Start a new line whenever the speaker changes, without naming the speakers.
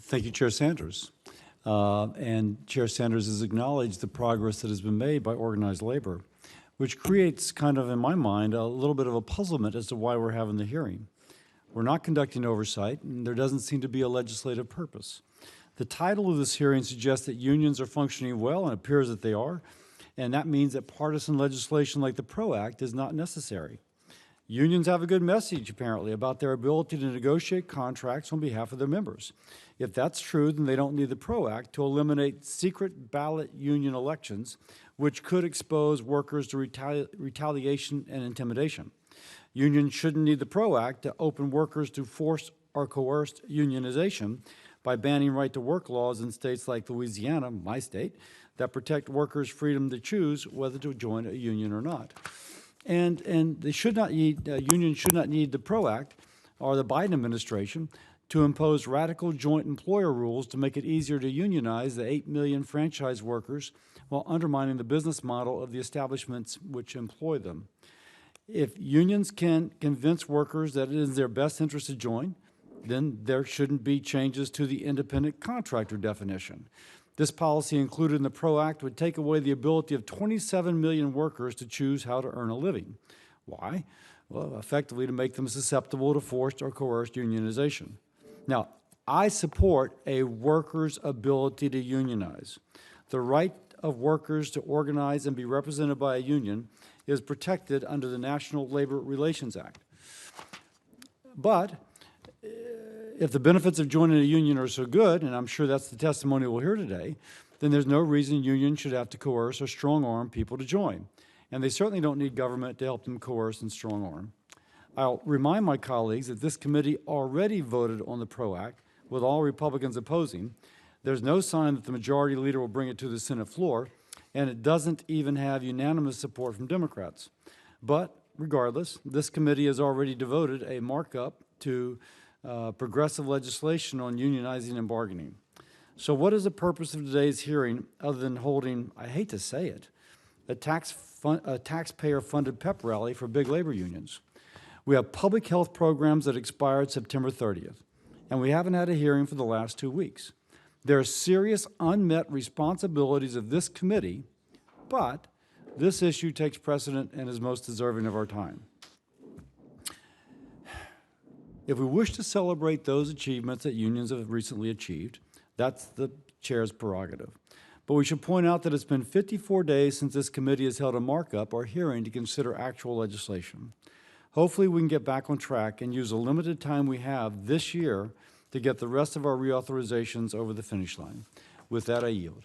Thank you, Chair Sanders. And Chair Sanders has acknowledged the progress that has been made by organized labor, which creates kind of, in my mind, a little bit of a puzzlement as to why we're having the hearing. We're not conducting oversight, and there doesn't seem to be a legislative purpose. The title of this hearing suggests that unions are functioning well, and it appears that they are, and that means that partisan legislation like the PRO Act is not necessary. Unions have a good message, apparently, about their ability to negotiate contracts on behalf of their members. If that's true, then they don't need the PRO Act to eliminate secret ballot union elections, which could expose workers to retaliation and intimidation. Unions shouldn't need the PRO Act to open workers to forced or coerced unionization by banning right-to-work laws in states like Louisiana, my state, that protect workers' freedom to choose whether to join a union or not. And they should not need, unions should not need the PRO Act or the Biden administration to impose radical joint employer rules to make it easier to unionize the 8 million franchise workers while undermining the business model of the establishments which employ them. If unions can convince workers that it is in their best interest to join, then there shouldn't be changes to the independent contractor definition. This policy included in the PRO Act would take away the ability of 27 million workers to choose how to earn a living. Why? Well, effectively to make them susceptible to forced or coerced unionization. Now, I support a worker's ability to unionize. The right of workers to organize and be represented by a union is protected under the National Labor Relations Act. But if the benefits of joining a union are so good, and I'm sure that's the testimony we'll hear today, then there's no reason unions should have to coerce or strong-arm people to join. And they certainly don't need government to help them coerce and strong-arm. I'll remind my colleagues that this committee already voted on the PRO Act, with all Republicans opposing. There's no sign that the majority leader will bring it to the Senate floor, and it doesn't even have unanimous support from Democrats. But regardless, this committee has already devoted a markup to progressive legislation on unionizing and bargaining. So what is the purpose of today's hearing other than holding, I hate to say it, a taxpayer-funded pep rally for big labor unions? We have public health programs that expired September 30th, and we haven't had a hearing for the last 2 weeks. There are serious unmet responsibilities of this committee, but this issue takes precedent and is most deserving of our time. If we wish to celebrate those achievements that unions have recently achieved, that's the chair's prerogative. But we should point out that it's been 54 days since this committee has held a markup or hearing to consider actual legislation. Hopefully we can get back on track and use the limited time we have this year to get the rest of our reauthorizations over the finish line. With that, I yield.